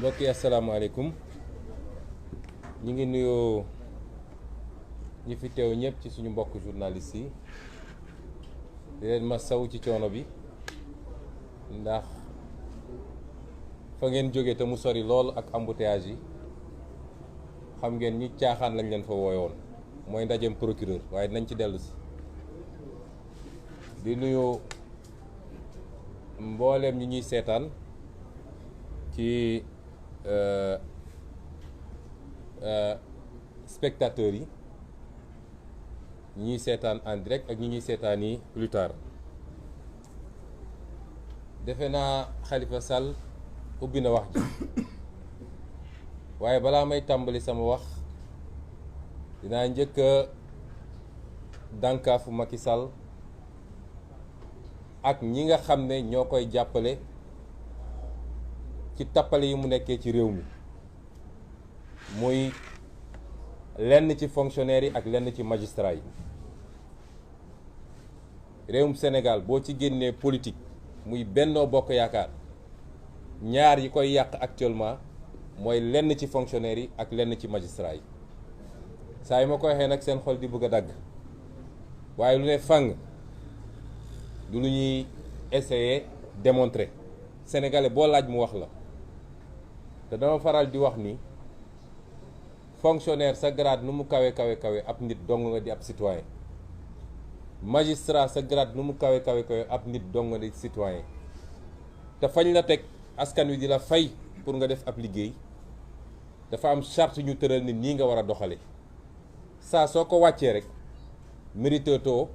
mbokk yi asalaamaaleykum ñu ngi nuyoo ñi fi teew ñëpp ci suñu mbokk journaliste yi di leen masawu ci coono bi ndax fa ngeen jóge te mu sori lool ak embouteillage yi xam ngeen ñi caaxaan lañ leen fa wooyoon mooy ndajeem procureur waaye nañ ci dellu si di nuyu mbooleem ñi ñuy seetaan ci spectateurs yi ñi ñuy seetaan en direct ak ñi ñuy seetaan yi plus tard defe naa Khalifa Sall ubbi na wax ji waaye balaa may tàmbali sama wax dinaa njëkk a dànkaafu Macky Sall ak ñi nga xam ne ñoo koy jàppale ci tappale yi mu nekkee ci réew mi muy lenn ci fonctionnaires yi ak lenn ci magistrats yi réewum Sénégal boo ci génnee politique muy Benno Bokk Yaakaar ñaar yi koy yàq actuellement mooy lenn ci fonctionnaires yi ak lenn ci magistrats yi saa yi ma ko waxee nag seen xol di bëgg a dagg waaye lu ne fàng du lu ñuy essayer démontrer sénégalais boo laaj mu wax la te dama faral di wax ni fonctionnaire sa grade nu mu kawe ab nit dong nga di ab citoyen magistrat sa grade nu mu kawe ab nit dong nga di citoyen te fañ la teg askan wi di la fay pour nga def ab liggéey dafa am charte ñu tëral nit nii nga war a doxale saa soo ko wàccee rek mérite too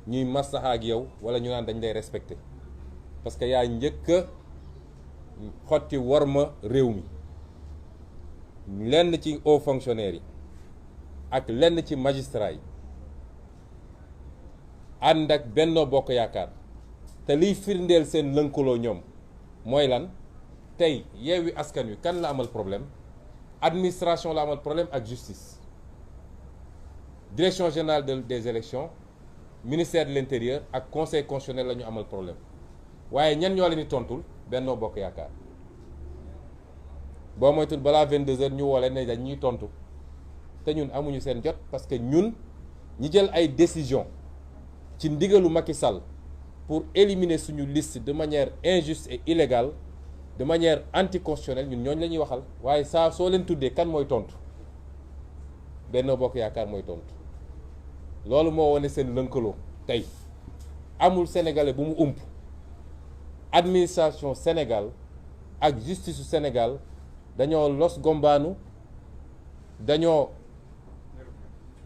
ñuy maslaxa ak yow wala ñu naan dañ lay respecté parce que yaa njëkk a xotti worma réew mi lenn ci hauts fonctionnaires yi ak lenn ci magistrats yi ànd ak Benno Bokk Yaakaar te liy firndeel seen lënkaloo ñoom mooy lan tey Yewwi Askan Wi kan la amal problème administration la amal problème ak justice direction générale des élections ministère de l'intérieur ak conseil constitutionnel la ñu amal problème waaye ñan ñoo leen di tontul Benno Bokk Yaakaar boo moytul balaa 22h ñu woo leen ne dañ ñuy tontu te ñun amuñu seen jot parce que ñun ñi jël ay décision ci ndigalu Macky Sall pour éliminer suñu liste de manière injuste et illégale de manière anticonstitutionnelle ñun ñooñu la ñuy waxal waaye saa soo leen tuddee kan mooy tontu Benno Bokk Yaakaar mooy tontu loolu moo wane seen lënkaloo tey amul sénégalais bu mu ump administration Sénégal ak justice su Sénégal dañoo los gombaanu dañoo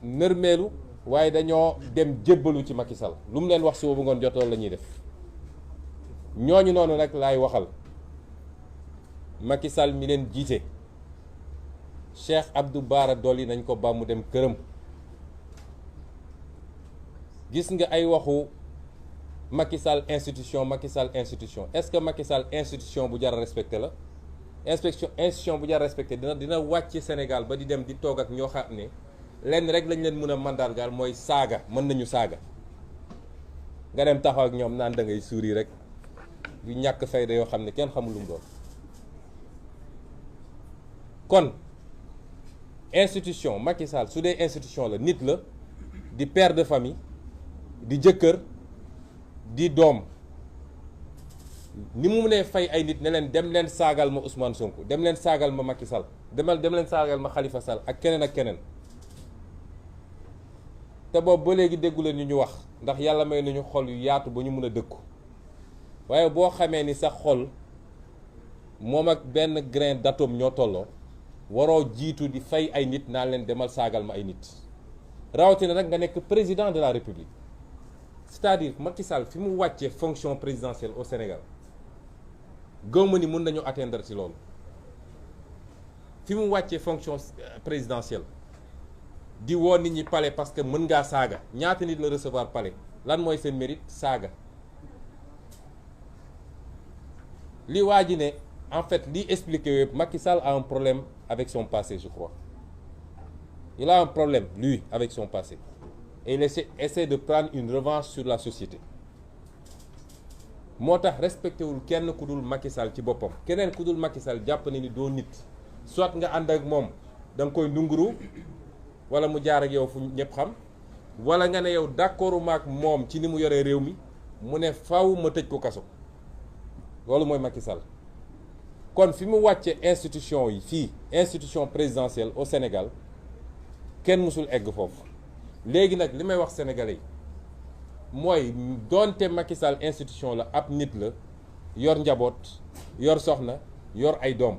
nërmeelu waaye dañoo dem jébbalu ci Macky Sall lu mu leen wax suba bu ngoon jot loolu la ñuy def ñooñu noonu nag laay waxal Macky Sall mi leen jiite Cheikh Abdou Bara Dolly nañ ko ba mu dem këram gis nga ay waxu Macky Sall institution est-ce que Macky Sall institution bu jar a respecté la institution bu jar a respecté dina wàcc Sénégal ba di dem di toog ak ñoo xam ne lenn rek lañ leen mën a mandargaal mooy saaga mën nañu saaga nga dem taxaw ak ñoom naan da ngay suuri rek yu ñàkk fayda yoo xam ne kenn xamul lu mu doon kon institution Macky Sall su dee institution la nit la di père de famille di jëkkër di doom ni mu mënee fay ay nit ne leen dem leen saagal ma Ousmane Sonko dem leen saagal ma Macky Sall dem leen saagal ma Khalifa Sall ak keneen ak keneen te boobu ba léegi déggu leen ñu wax ndax yàlla may nañu xol yu yaatu ba ñu mën a dëkku waaye boo xamee ni sa xol moom ak benn grain d'atome ñoo tolloo waroo jiitu di fay ay nit naa leen demal saagal ma ay nit rawatina nag nga nekk président de la République c'est-à-dire Macky Sall fi mu wàccee fonction présidentielle au Sénégal gëwma ni mën nañu atteindre ci loolu fi mu wàccee fonction présidentielle di woo nit ñi palais parce que mën ngaa saaga ñaata nit la recevoir palais lan mooy seen mérite saaga li waa ji ne en fait li expliqué yëpp Macky Sall a un problème avec son passé je crois il a un problème lui avec son passé et il essaie de prendre une revanche sur la société moo tax respecté wul kenn ku dul Macky Sall ci boppam. keneen ku dul Macky Sall jàpp na ni doo nit soit nga ànd ak moom da nga koy ndunguru wala mu jaar ak yow fu ñëpp xam wala nga ne yow d'accordu maak moom ci ni mu yoree réew mi mu ne faw ma tëj ko kaso loolu mooy Macky Sall. kon fi mu wàcce institution yi fii institution présidentielle au Sénégal kenn mësul egg foofu léegi nag li may wax sénégalais yi mooy doonte Macky Sall institution la ab nit la yor njaboot yor soxna yor ay doom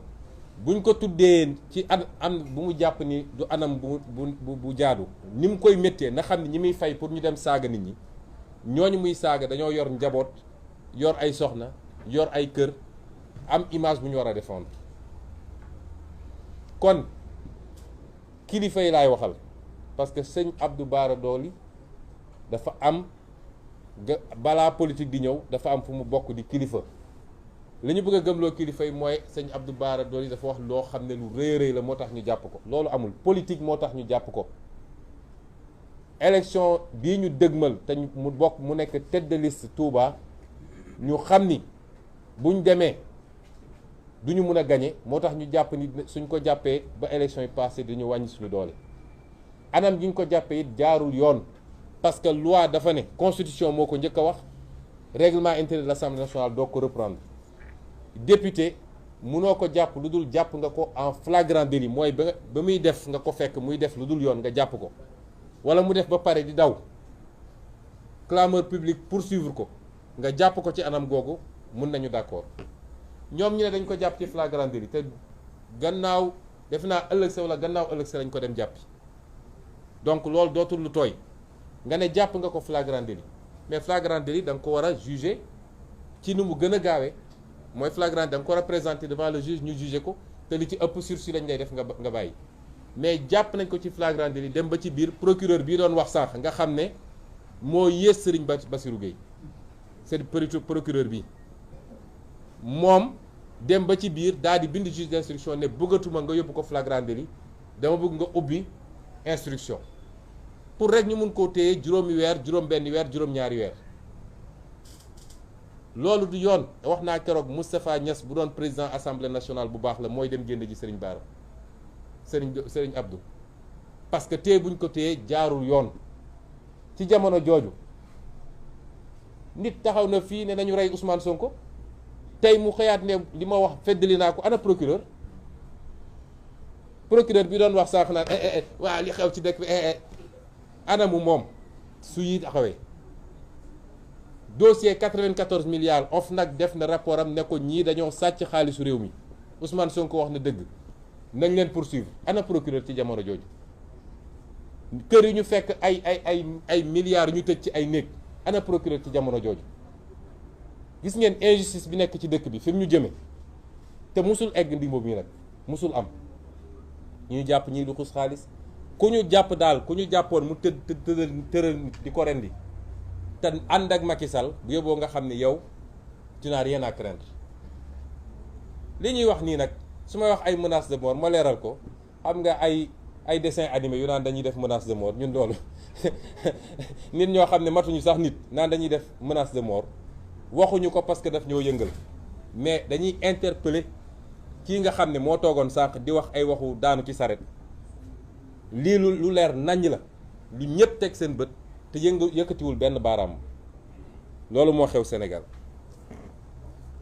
buñ ko tuddee ci am bu mu jàpp ni du anam bu jaadu ni mu koy méttee na xam ne ñi muy fay pour ñu dem saaga nit ñi ñooñu muy saaga dañoo yor njaboot yor ay soxna yor ay kër am image bu ñu war a défendre kon kilifa yi laay waxal parce que sëñ Abdou Bara Dolly dafa am balaa politique di ñëw dafa am fu mu bokk di kilifa li ñu bëgg a gëmloo kilifa yi mooy sëñ Abdou Bara Dolly dafa wax loo xam ne lu rëy rëy la moo tax ñu jàpp ko loolu amul politique moo tax ñu jàpp ko élection bii ñu dëgmal te mu bokk mu nekk tête de liste Touba ñu xam ni buñ demee duñu mun a gagné moo tax ñu jàpp ni suñ ko jàppee ba élection yi passé dañu wàññi suñu doole anam gi ñu ko jàppee it jaarul yoon parce que loi dafa ne constitution moo ko njëkk a wax règlement intérieur de l'Assemblée nationale doo ko reprendre député munoo ko jàpp lu dul jàpp nga ko en flagrant délit mooy ba muy def nga ko fekk muy def lu dul yoon nga jàpp ko wala mu def ba pare di daw clameur publique poursuivre ko nga jàpp ko ci anam googu mun nañu d'accord ñoom ñu ne dañ ko jàpp ci flagrant délit te gannaaw def naa ëllëg sa wala gannaaw ëllëg sa lañ ko dem jàppi donc loolu dootul lu tooy nga ne jàpp nga ko flagrant délit mais flagrant délit da nga ko war a juger ci nu mu gën a gaawee mooy flagrant da nga ko war a présenter devant le juge ñu juger ko te li ci ëpp sursis lañ lay def nga bàyyi mais jàpp nañ ko ci flagrant délit dem ba ci biir procureur bii doon wax sànq nga xam ne moo yées Serigne Bassirou Gueye c'est procureur bi moom dem ba ci biir daal di bind juge d'instruction ne bëggatuma nga yóbbu ko flagrant délit dama bëgg nga ubbi instruction pour rek ñu mun koo téye juróomi weer juróom benn weer juróom ñaari weer loolu du yoon wax naa keroog Moustapha Niass bu doon président assemblée nationale bu baax la mooy dem génn ji Serigne Bara Serigne Abdou parce que téye buñ ko téye jaarul yoon ci jamono jooju nit taxaw na fii ne nañu rey Ousmane Sonko tey mu xëyaat ne li ma wax feddali naa ko ana procureur bi doon wax sànq naan waa li xew ci dëkk bi ana mu moom su yi taxawee dossier 94 milliards OFNAC def na rapport am ne ko ñii dañoo sàcc xaalisu réew mi Ousmane Sonko wax na dëgg nañ leen poursuivre ana procureur ci jamono jooju kër yi ñu fekk ay milliards ñu tëj ci ay néeg ana procureur ci jamono jooju gis ngeen injustice bi nekk ci dëkk bi fi mu ñu jëme te musul egg ndimbo bi nag musul am ñu jàpp ñii luxus xaalis ku ñu jàpp daal ku ñu jàppoon mu tëral di ko rendi te ànd ak Macky Sall bu yóbboo nga xam ne yow tu n'as rien à craindre li ñuy wax nii nag su may wax ay menace de mort ma leeral ko xam nga ay dessin animé yu naan dañuy def menace de mort ñun loolu nit ñoo xam ne matuñu sax nit naan dañuy def menace de mort waxuñu ko parce que daf ñoo yëngal mais dañuy interpeller kii nga xam ne moo toogoon sànq di wax ay waxu daanu ci saret lii lu leer naññ la li ñëpp teg seen bët te yëkkatiwul benn baaraam loolu moo xew Sénégal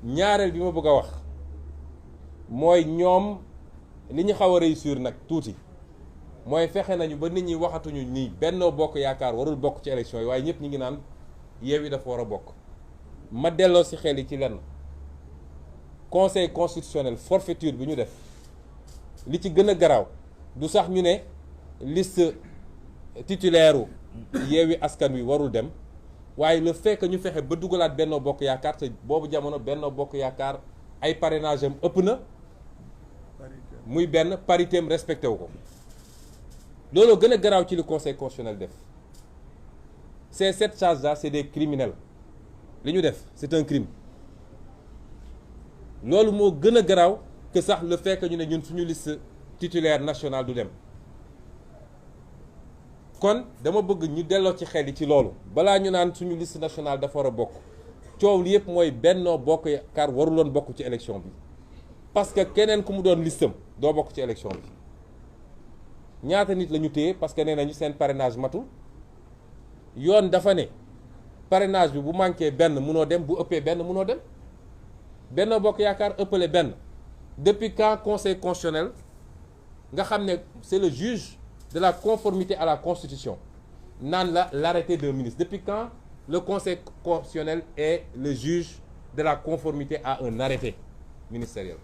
ñaareel bi ma bëgg a wax mooy ñoom li ñu xaw a réussir nag tuuti mooy fexe nañu ba nit ñi waxatuñu nii Benno Bokk Yaakaar warul bokk ci élection yi waaye ñëpp ñi ngi naan Yewwi dafa war a bokk ma delloo ci xel yi ci lenn conseil constitutionnel forfaiture bi ñu def li ci gën a garaaw du sax ñu ne liste titulaire Yewwi Askan Wi warul dem waaye le fait que ñu fexe ba dugalaat Benno Bokk Yaakaar te boobu jamono Benno Bokk Yaakaar ay parrainage am ëpp na muy benn parité am respecté wu ko loolu gën a garaaw ci li conseil constitutionnel def ces 7 charges-là c'est des criminels li ñu def c'est un crime loolu moo gën a garaaw que sax le fait que ñu ne ñun suñu liste titulaire nationale du dem kon dama bëgg ñu delloo ci xel yi ci loolu balaa ñu naan suñu liste nationale dafa war a bokk coow li yëpp mooy Benno Bokk Yaakaar waruloon bokk ci élection bi parce que keneen ku mu doon listam doo bokk ci élection bi ñaata nit la ñu téye parce que nee nañu seen parrainage matul yoon dafa ne parrainage bi bu manqué benn munoo dem bu ëppee benn munoo dem Benno Bokk Yaakaar ëppale benn depuis quand conseil constitutionnel nga xam ne c'est le juge de la conformité à la constitution naan la l'arrêté d'un ministre depuis quand le conseil constitutionnel est le juge de la conformité à un arrêté ministériel?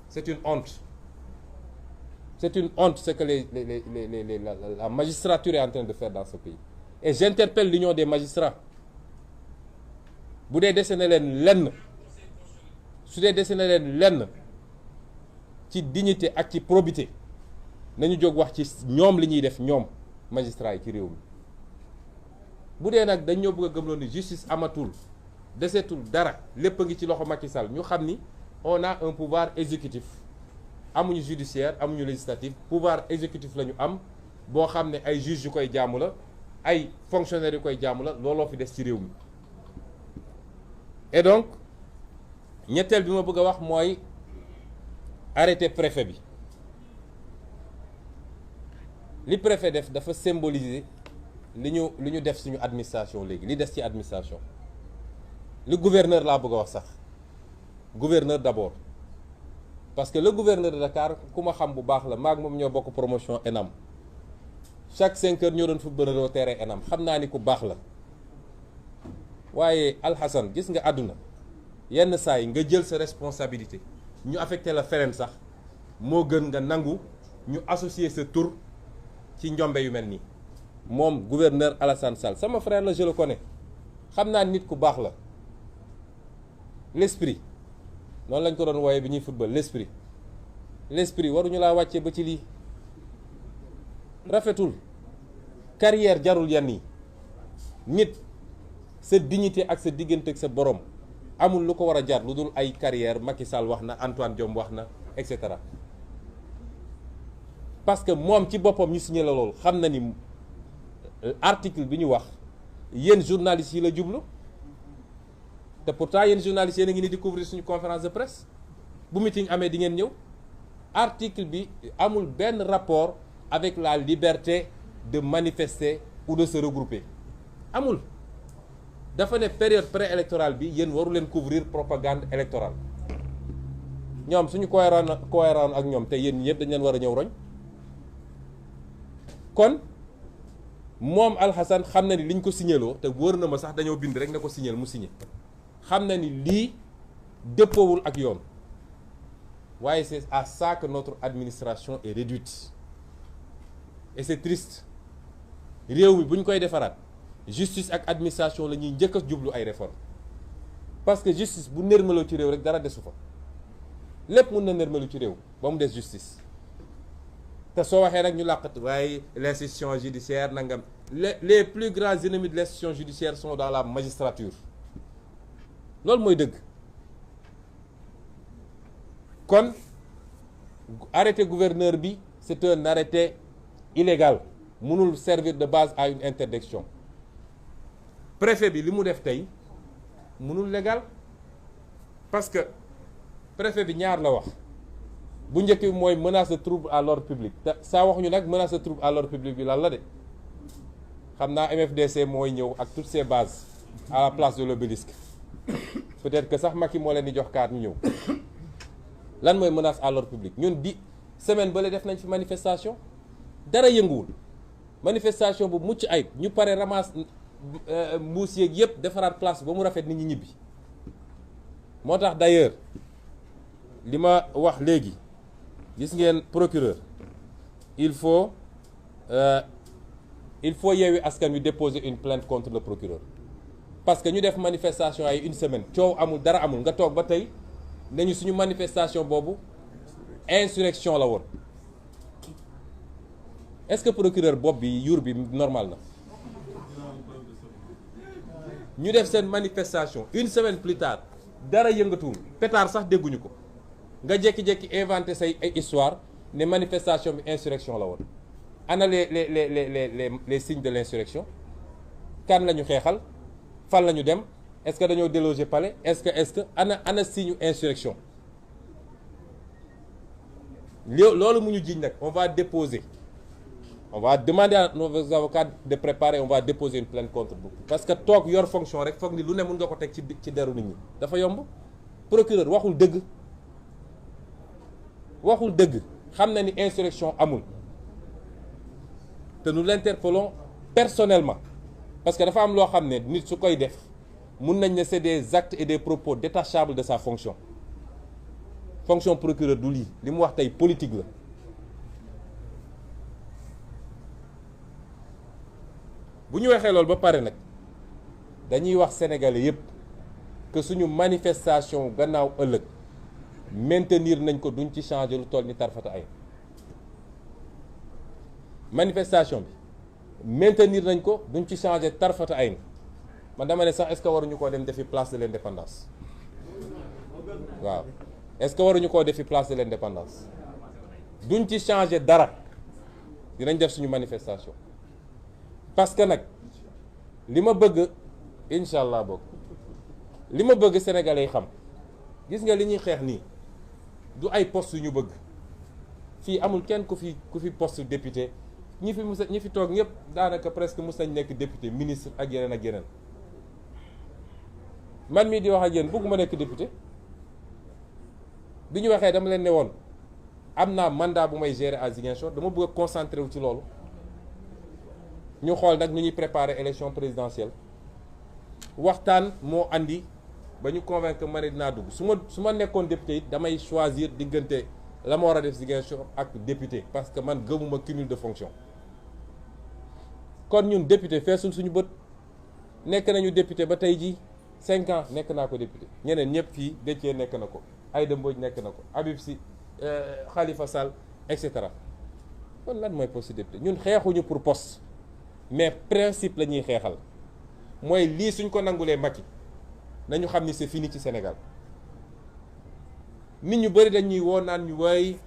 C'est une honte. C'est une honte ce que la magistrature est en train de faire dans ce pays. Et j'interpelle l'union des magistrats. Bu dee dese na leen lenn su dee dese na leen lenn ci dignité ak ci probité nañu jóg wax ci ñoom li ñuy def ñoom magistrats yi ci réew mi. Bu dee nag dañ ñoo bëgg a gëmloo ni justice amatul desetul dara lépp a ngi ci loxo Macky Sall ñu xam ni on a un pouvoir exécutif amuñu judiciaire amuñu législatif pouvoir exécutif la ñu am boo xam ne ay juges yu koy jaamu la ay fonctionnaires yu koy jaamu la looloo fi des ci réew mi. Et donc ñetteel bi ma bëgg a wax mooy arrêté préfet bi li préfet def dafa symboliser li ñu def suñu administration léegi li des ci administration le gouverneur laa bëgg a wax sax gouverneur d'abord parce que le gouverneur de Dakar ku ma xam bu baax la maag moom ñoo bokk promotion ENAM chaque 5 heures ñoo doon footballeur terrain ENAM xam naa ni ku baax la waaye Alhassane gis nga àdduna yenn saa yi nga jël sa responsabilité ñu affecté la feneen sax moo gën nga nangu ñu associer sa tur ci njombe yu mel nii. moom gouverneur Alassane Sall sama frère la je le connais xam naa nit ku baax la l'esprit noonu lañ ko doon wooye bi ñuy football l'esprit waruñu laa wàccee ba ci lii rafetul carrière jarul yenn yi nit sa dignité ak sa diggante ak sa borom amul lu ko war a jar lu dul ay carrière Macky Sall wax na Antoine Diome wax na et cetera parce que moom ci boppam ñu signé la loolu xam na ni article bi ñu wax yéen journalistes yi la jublu te pourtant yéen journalistes yéen a ngi ni di couvrir suñu conférence de presse bu meeting amee di ngeen ñëw article bi amul benn rapport avec la liberté de manifester ou de se regrouper amul dafa ne période préélectorale bi yéen waru leen couvrir propagande électorale ñoom suñu cohérent ak ñoom te yéen ñëpp dañ leen war a ñëw roñ kon moom Alhassane xam na ni liñ ko signéloo te wóor na ma sax dañoo bind rek ne ko signél mu signé xam na ni lii dëppoowul ak yoon waaye c'est à ça que notre administration est réduite et c'est triste réew mi bu ñu koy defaraat justice ak administration la ñuy njëkk a jublu ay réformes parce que justice bu nërmaloo ci réew rek dara desu fa lépp mun na nërmalu ci réew ba mu des justice te soo waxee nag ñu làqatu waaye l'institution judiciaire nangam les plus grands ennemis de l'institution judiciaire sont dans la magistrature loolu mooy dëgg kon arrêté gouverneur bi c'est un arrêté illégal mënul servir de base à une interdiction préfet bi li mu def tey mënul légal parce que préfet bi ñaar la wax bu njëkk bi mooy menace de trouble à l'ordre public te saa waxuñu nag menace de trouble à l'ordre public bi lan la de xam naa MFDC mooy ñëw ak toutes ses bases à la place de l'obélisque peut-être que sax Macky moo leen di jox kaat ñu ñëw lan mooy menace à l'ordre public ñun di semaine ba la def nañ fi manifestation dara yënguwul manifestation bu mucc ayib ñu pare ramasse mbuus yeeg yëpp defaraat place ba mu rafet nit ñi ñibbi moo tax d'ailleurs li ma wax léegi gis ngeen procureur il faut Yewwi Askan Wi déposer une plainte contre le procureur parce que ñu def manifestation ay une semaine coow amul dara amul nga toog ba tey nañu suñu manifestation boobu insurrection la woon est-ce que procureur bopp bi yuur bi normal na ñu def seen manifestation une semaine plus tard dara yëngatuwul pétard sax dégguñu ko nga jékki-jékki inventé say ay histoire ne manifestation bi insurrection la woon ana les signes de l'insurrection kan la ñu xeexal fan la ñu dem est-ce que dañoo déloger palais est-ce que ana signe insurrection loolu mu ñu jiiñ nag on va déposer, on va demander à nos avocats de préparer, on va déposer une plainte contre vous parce que toog yor fonction rek foog ni lu ne mën nga ko teg ci deru nit ñi dafa yomb. Procureur waxul dëgg xam na ni insurrection amul te nous l'interpellons personnellement parce que dafa am loo xam ne nit su koy def mun nañ ne c'est des actes et des propos détachables de sa fonction procureur du lii li mu wax tey politique la. bu ñu waxee loolu ba pare nag dañuy wax sénégalais yépp que suñu manifestation gannaaw ëllëg maintenir nañ ko duñ ci changer lu toll ni tarfata ay manifestation bi maintenir nañ ko duñ ci changer tarfata ay man dama ne sax est-ce que waruñu koo dem defi place de l'indépendance waaw est-ce que waruñu koo defi place de l'indépendance duñ ci changer dara dinañ def suñu manifestation parce que nag li ma bëgg incha allah boog li ma bëgg sénégalais yi xam gis nga li ñuy xeex nii du ay poste yu ñu bëgg fii amul kenn ku fi poste député ñi fi toog ñëpp daanaka presque mus nañ nekk député ministre ak yeneen man mii di wax ak yéen bëgguma nekk député bi ñu waxee dama leen ne woon am naa mandat bu may gérer à Ziguinchor dama bëgg a concentré wu ci loolu ñu xool nag ñu ñuy préparer élection présidentielle waxtaan moo andi ba ñu convaincre ma ne dinaa dugg su ma nekkoon député it damay choisir diggante la ma war a def Ziguinchor ak député parce que man gëmuma cumul de fonction kon ñun député feesul suñu bët nekk nañu député ba tey jii 5 ans nekk naa ko député ñeneen ñëpp fii Déthié nekk na ko Aïda Mbodj nekk na ko Habib Sy Khalifa Sall et cetera kon lan mooy poste député ñun xeexuñu pour poste mais principe la ñuy xeexal mooy lii suñ ko nangulee Macky nañu xam ni c'est fini ci Sénégal nit ñu bëri dañuy woo naan ñu way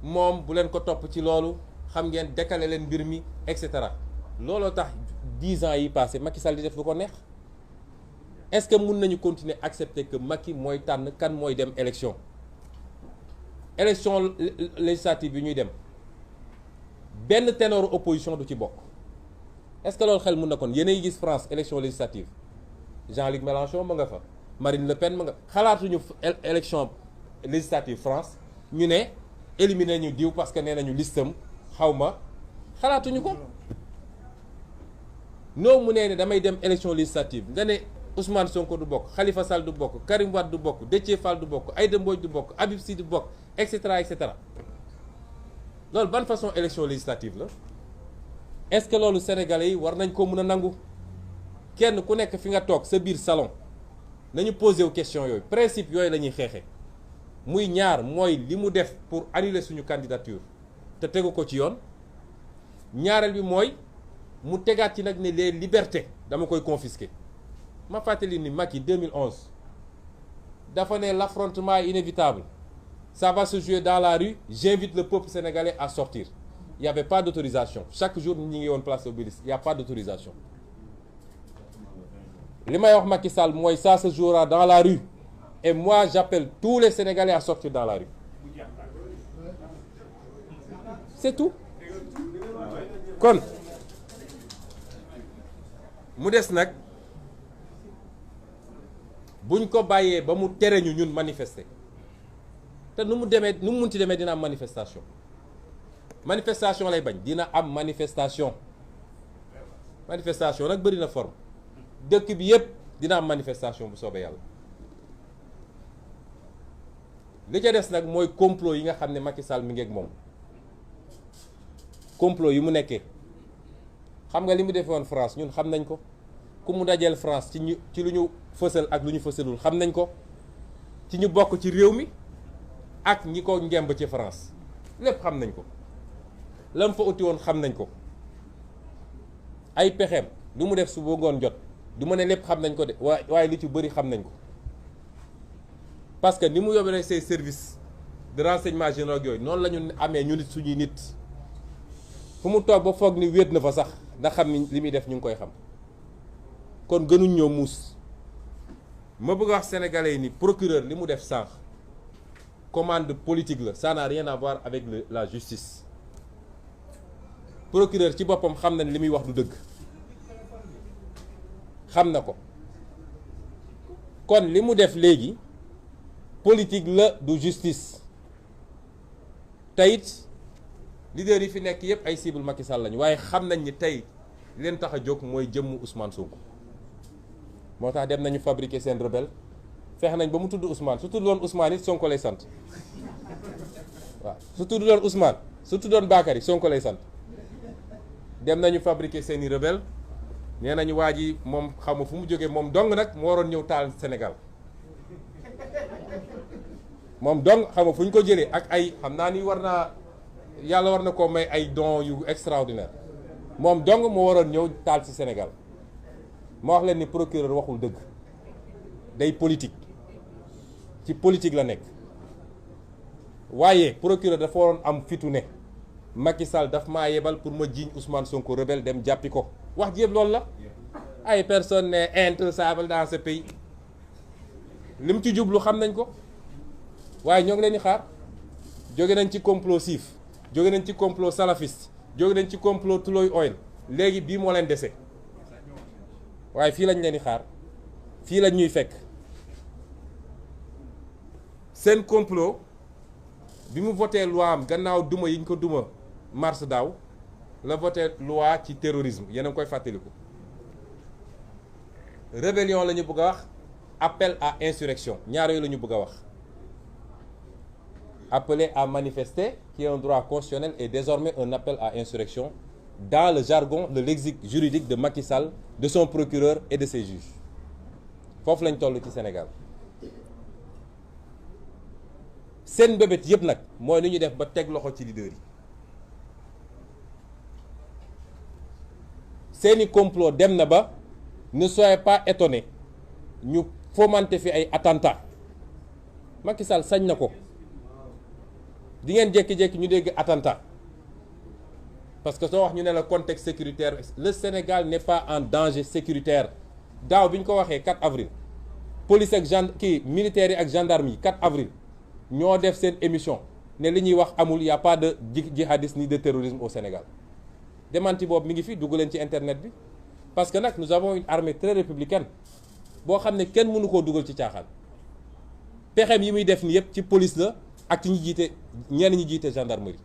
moom bu leen ko topp ci loolu xam ngeen décaler leen mbir mi et cetera looloo tax 10 ans yi passé Macky Sall di def lu ko neex est-ce que mun nañu continuer accepter que Macky mooy tànn kan mooy dem élection législative yi ñuy dem benn ténor opposition du ci bokk est-ce que loolu xel mun na kon yéen a ngi gis France élection législative Jean-Luc Mélenchon ma nga fa Marine Le Pen ma nga xalaatuñu élection législative France ñu ne éliminer ñu diw parce que nee nañu listam xaw ma xalaatuñu ko noo mu nee ne damay dem élection législative nga ne Ousmane Sonko du bokk Khalifa Sall du bokk Karim Wade du bokk Déthié Fall du bokk Aïda Mbodj du bokk Habib Sy du bokk et cetera et cetera loolu ban façon élection législative la est-ce que loolu sénégalais yi war nañ ko mën a nangu kenn ku nekk fi nga toog sa biir salon nañu posé wu question yooyu principe yooyu la ñuy xeexe muy ñaar mooy li mu def pour annuler suñu candidature te tegu ko ci yoon ñaareel bi mooy mu tegaat ci nag ne les libertés dama koy confisquer ma fàttali ni Macky 2011 dafa ne l'affrontement est inévitable ça va se jouer dans la rue j'invite le peuple sénégalais à sortir il n'y avait pas d'autorisation chaque jour ñi ngi woon place Obélisque il n'y a pas d'autorisation li may wax Macky Sall mooy ça se jouera dans la rue et moi j'appelle tous les Sénégalais à sortir dans la rue c'est tout kon mu des nag buñ ko bàyyee ba mu tere ñu ñun manifester te nu mu munti demee dina am manifestation lay bañ dina am manifestation nag bëri na forme dëkk bi yépp dina am manifestation bu soobee yàlla li ca des nag mooy complot yi nga xam ne Macky Sall mi ngi ak moom complot yi mu nekkee xam nga li mu defee woon France ñun xam nañ ko ku mu dajeel France ci lu ñu fësal ak lu ñu fësalul xam nañ ko ci ñu bokk ci réew mi ak ñi ko ngemb ci France lépp xam nañ ko lam fa uti woon xam nañ ko ay pexeem lu mu def su ba ngoon jot du ma ne lépp xam nañ ko de waaye li ci bëri xam nañ ko parce que ni mu yóbbee say services de renseignement généraux yooyu noonu la ñu amee ñu nit suñuy nit fu mu toog ba foog ni wéet na fa sax ndax xam ni li muy def ñu ngi koy xam kon gënuñ ñoo muus. ma bëgg wax sénégalais yi ni procureur li mu def sànq commande politique la, ça n'a rien à voir avec la justice. Procureur ci boppam xam na ne li muy wax du dëgg xam na ko kon li mu def léegi politique la du justice. Tayit leader yi fi nekk yépp ay cible Macky Sall lañu waaye xam nañ ni tey li leen tax a jóg mooy jëmm Ousmane Sonko. moo tax dem nañu fabriquer seen rebelle fexe nañ ba mu tudd Ousmane su tuddoon Ousmane it Sonko lay sant waaw su tuddoon Ousmane su tuddoon Bakary Sonko lay sant. dem nañu fabriquer seeni rebelle nee nañu waa ji moom xamu fu mu jógee moom dong nag moo waroon ñëw taal Sénégal moom dong xamu fu ñu ko jëlee ak ay xam naa ni yàlla war na koo may ay dons yu extraordinaire moom dong moo waroon ñëw taal ci Sénégal. ma wax leen ni procureur waxul dëgg day politique ci politique la nekk waaye procureur dafa waroon am fitu ne Macky Sall daf maa yebal pour ma jiiñ Ousmane Sonko rebelle dem jàppi ko wax ji yëpp loolu la. ay personnes n'est intouchable dans ce pays li mu ci jublu xam nañ ko waaye ñoo ngi leen di xaar. jóge nañ ci complot siif jóge nañ ci complot salafiste jóge nañ ci complot Tullow Oil léegi bii moo leen dese waaye fii lañ leen di xaar fii lañ ñuy fekk. seen complot bi mu voté loi am gannaaw duma yi ñu ko duma mars daaw la voté loi ci terrorisme yéen a ngi koy fàttaliku. rébellion la ñu bëgg a wax appel à insurrection ñaar yooyu la ñu bëgg a wax. Appeler à manifester, qui est un droit constitutionnel, est désormais un appel à insurrection dans le jargon de lexique juridique de Macky Sall, de son procureur et de ses juges. foofu lañ toll ci Sénégal seen bébét yëpp nag mooy lu ñu def ba teg loxo ci leader yi. seeni complot dem na ba ne soyez pas étonnés ñu fomenter fi ay attentats Macky Sall sañ na ko. di ngeen jékki-jékki ñu dégg attentat parce que soo wax ñu ne la contexte sécuritaire le Sénégal n'est pas en danger sécuritaire daaw bi ñu ko waxee 4 avril police ak militaires yi ak gendarme yi 4 avril ñoo def seen émission ne li ñuy wax amul y a pas de djihadisme ni de terrorisme au Sénégal démenti boobu mi ngi fi dugg leen ci internet bi parce que nag nous avons une armée très républicaine boo xam ne kenn mënu koo dugal ci caaxaan pexem yi muy def ni yëpp ci police la ak ci ñi jiite ñenn ñi jiite gendarmerie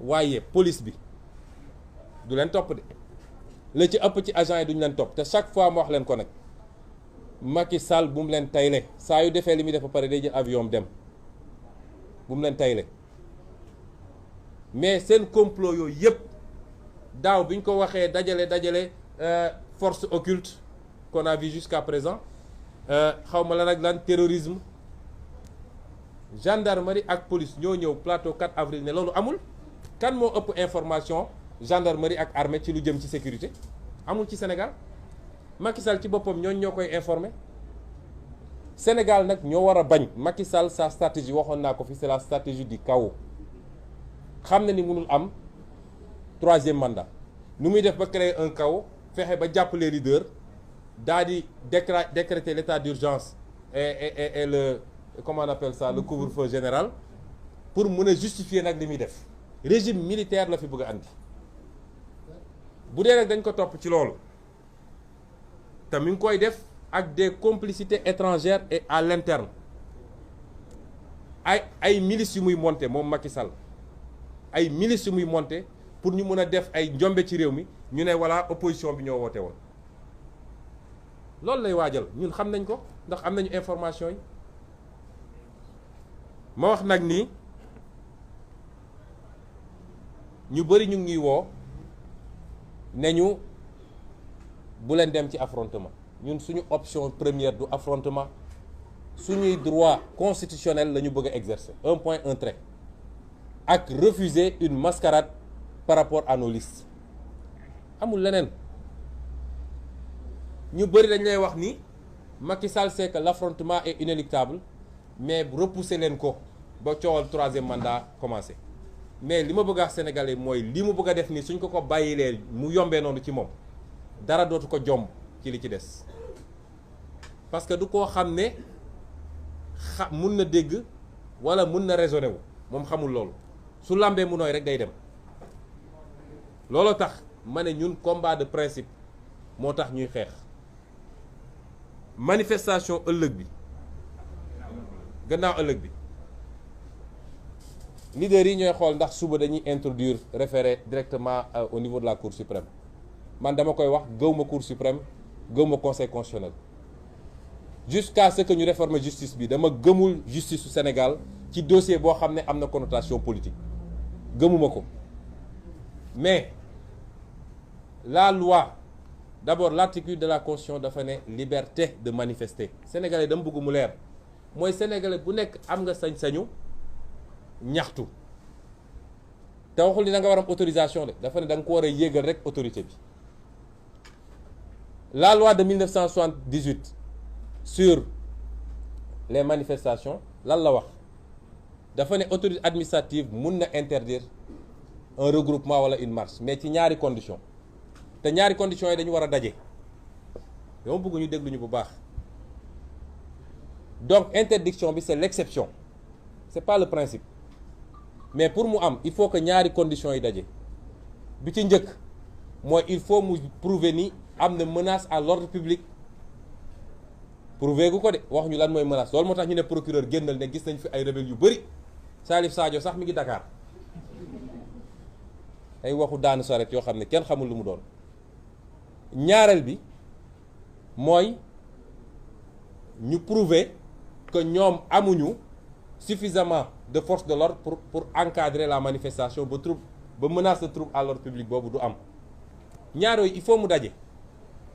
waaye police bi du leen topp de la ci ëpp ci agent yi duñu leen topp te chaque fois ma wax leen ko nag Macky Sall bu mu leen tayle saa yu defee li muy def ba pare day jël avion dem bu mu leen tayle mais seen complot yooyu yëpp daaw bi ñu ko waxee dajale force occulte qu'on a vu jusqu'à présent xaw ma la nag lan terrorisme gendarmerie ak police ñoo ñëw plateau 4 avril ne loolu amul kan moo ëpp information gendarmerie ak armée ci lu jëm ci sécurité amul ci Sénégal Macky Sall ci boppam ñoo koy informer Sénégal nag ñoo war a bañ Macky Sall sa stratégie waxoon naa ko fi c'est la stratégie du chaos xam na ni mënul am 3e mandat nu muy def ba créer un chaos fexe ba jàpp les leaders daal di décréter l'état d'urgence et le comment on appelle ça le couvre-feu général pour mën a justifier nag li muy def régime militaire la fi bëgg a andi bu dee nag dañ ko topp ci loolu te mi ngi koy def ak des complicités étrangères et à l'interne ay milices yu muy monter moom Macky Sall ay milices yu muy monter pour ñu mën a def ay njombe ci réew mi ñu ne voilà opposition bi ñoo woote woon loolu lay waajal ñun xam nañ ko ndax am nañu information yi. ma wax nag ni ñu bëri ñu ngi woo ne ñu bu leen dem ci affrontement ñun suñu option première du affrontement suñuy droit constitutionnel la ñu bëgg a exercer un point un trait ak refuser une mascarade par rapport à nos listes amul leneen ñu bëri dañ lay wax ni Macky Sall sait que l'affrontement est inéluctable mais repousser leen ko ba coowal 3e mandat commencé mais li ma bëgg a wax sénégalais mooy li mu bëgg a def nii suñ ko bàyyilee mu yombee noonu ci moom dara dootu ko jomb ci li ci des parce que du koo xam ne mun na dégg wala mun na raisonner wu moom xamul loolu su lambee mu nooy rek day dem looloo tax ma ne ñun combat de principe moo tax ñuy xeex manifestation ëllëg bi gannaaw ëllëg bi leaders yi ñooy xool ndax suba dañuy introduire référé directement au niveau de la Cour suprême man dama koy wax gëwma Cour suprême gëwma conseil constitutionnel jusqu'à ce que ñu réformer justice bi dama gëmul justice su Sénégal ci dossier boo xam ne am na connotation politique gëmuma ko mais la loi d'abord l'article de la Constitution dafa ne liberté de manifester sénégalais dama bëgg mu leer mooy sénégalais bu nekk am nga sañ-sañu ñaxtu te waxul ni da nga war am autorisation de dafa ne da nga ko war a yéegal rek autorité bi la loi de 1978 sur les manifestations lan la wax dafa ne autorité administrative mun na interdire un regroupement wala une marche mais ci ñaari conditions te ñaari conditions yi dañu war a daje dama bëgg ñu déglu ñu bu baax donc interdiction bi c'est l'exception c'est pas le principe mais pour mu am il faut que ñaari conditions yi daje bi ci njëkk mooy il faut mu prouver ni am na menace à l'ordre public prouver gu ko de wax ñu lan mooy menace loolu moo tax ñu ne procureur génnal ne gis nañ fi ay rebelles yu bëri Salif Sadio sax mi ngi Dakar ay waxu daanu saret yoo xam ne kenn xamul lu mu doon ñaareel bi mooy ñu prouver que ñoom amuñu suffisamment de force de l'ordre pour encadrer la manifestation ba menace de trouble à l'ordre public boobu du am ñaar yooyu il faut mu daje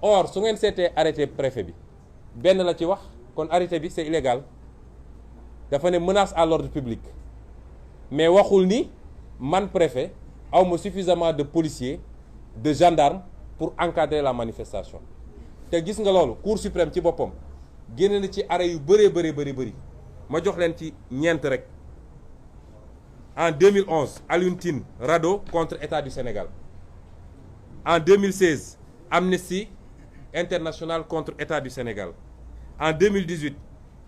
or su ngeen seetee arrêté préfet bi benn la ci wax kon arrêté bi c'est illégal dafa ne menace à l'ordre public mais waxul ni man préfet awma suffisamment de policiers de gendarmes pour encadrer la manifestation te gis nga loolu Cour suprême ci boppam génne na ci arrêt yu bëri ma jox leen ci ñeent rek en 2011 Alioune Tine Rado contre État du Sénégal en 2016 Amnesty International contre État du Sénégal en 2018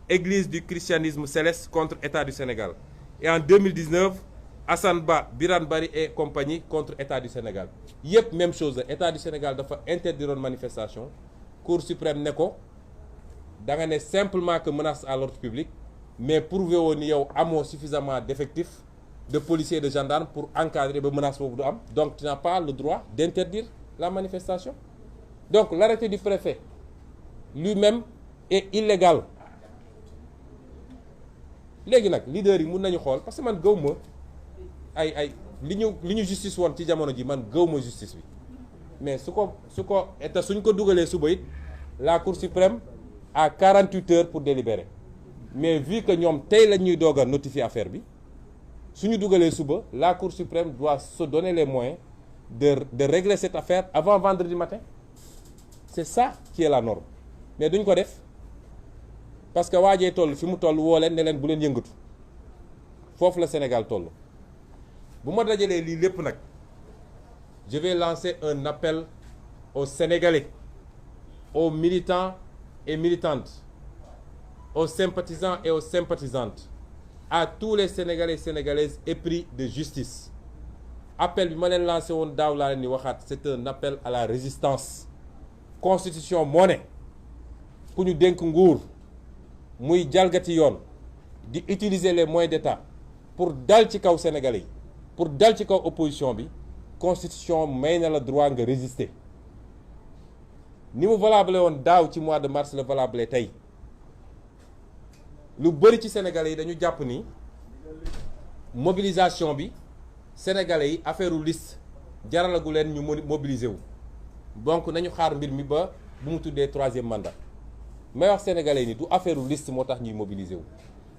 Église du christianisme céleste contre État du Sénégal et en 2019 Assane Ba Birane Bari et compagnie contre État du Sénégal yëpp même chose la État du Sénégal dafa interdiroon manifestation Cour suprême ne ko da nga ne simplement que menace à l'ordre public mais prouvé woon ni yow amoo suffisamment d'effectifs de policiers et de gendarmes pour encadrer ba menace boobu du am donc tu n'as pas le droit d'interdire la manifestation donc l'arrêté du préfet lui-même est illégal léegi nag leader yi mun nañu xool parce que man gëw ma ay li ñu justice woon ci jamono ji man gëw ma justice bi mais su ko te suñ ko dugalee suba it la Cour suprême a 48 heures pour délibérer mais vu que ñoom tey la ñuy doog a notifier affaire bi suñu dugalee suba la Cour suprême doit se donner les moyens de régler cette affaire avant vendredi matin c'est ça qui est la norme mais duñ ko def parce que waajee toll fi mu toll woo leen ne leen bu leen yëngatu foofu la Sénégal toll bu ma dajalee lii lépp nag je vais lancer un appel aux Sénégalais aux militants et militantes aux sympathisants et aux sympathisantes à tous les Sénégalais et Sénégalaises épris de justice appel bi ma leen lancé woon daaw laa leen di waxaat c'est un appel à la résistance constitution moo ne ku ñu dénk nguur muy jalgati yoon di utiliser les moyens d'État pour dal ci kaw Sénégalais yi pour dal ci kaw opposition bi constitution may na la droit nga résister ni mu valable woon daaw ci mois de mars la valable tey lu bëri ci Sénégalais yi dañu jàpp ni mobilisation bi Sénégalais yi affaire u liste jaralagu leen ñu mobiliser wu donc nañu xaar mbir mi ba bu mu tuddee troisième mandat may wax Sénégalais yi ni du affaire u liste moo tax ñuy mobiliser wu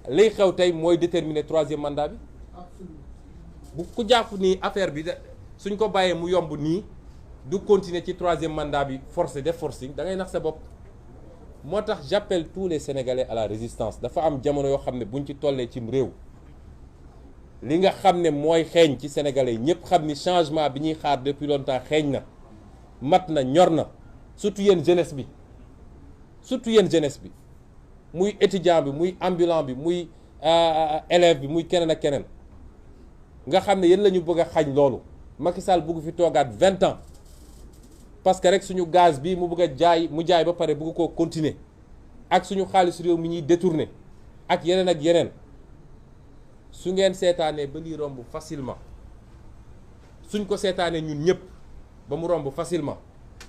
liy xew tey mooy déterminer troisième mandat bi bu ku jàpp ni affaire bi suñ ko bàyyee mu yomb nii du continuer ci troisième mandat bi forcé def forcing da ngay nax sa bopp moo tax j'appelle tous les Sénégalais à la résistance dafa am jamono yoo xam ne buñ ci tollee cim réew li nga xam ne mooy xeeñ ci Sénégalais yi ñëpp xam ni changement bi ñuy xaar depuis longtemps xeeñ na mat na ñor na surtout yéen jeunesse bi muy étudiant bi muy ambulant bi muy élève bi muy keneen ak keneen nga xam ne yéen la ñu bëgg a xañ loolu. Macky Sall bëgg fi toogaat 20 ans parce que rek suñu gaz bi mu bëgg a jaay mu jaay ba pare bëgg koo continuer ak suñu xaalis réew mi ñuy détourner ak yeneen su ngeen seetaanee ba lii romb facilement suñ ko seetaanee ñun ñëpp ba mu romb facilement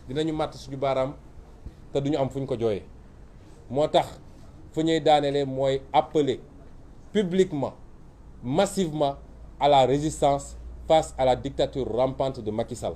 dinañu màtt suñu baaraam te duñu am fu ñu ko jooyee. moo tax fu ñuy daanelee mooy appeler publiquement massivement à la résistance face à la dictature rampante de Macky Sall.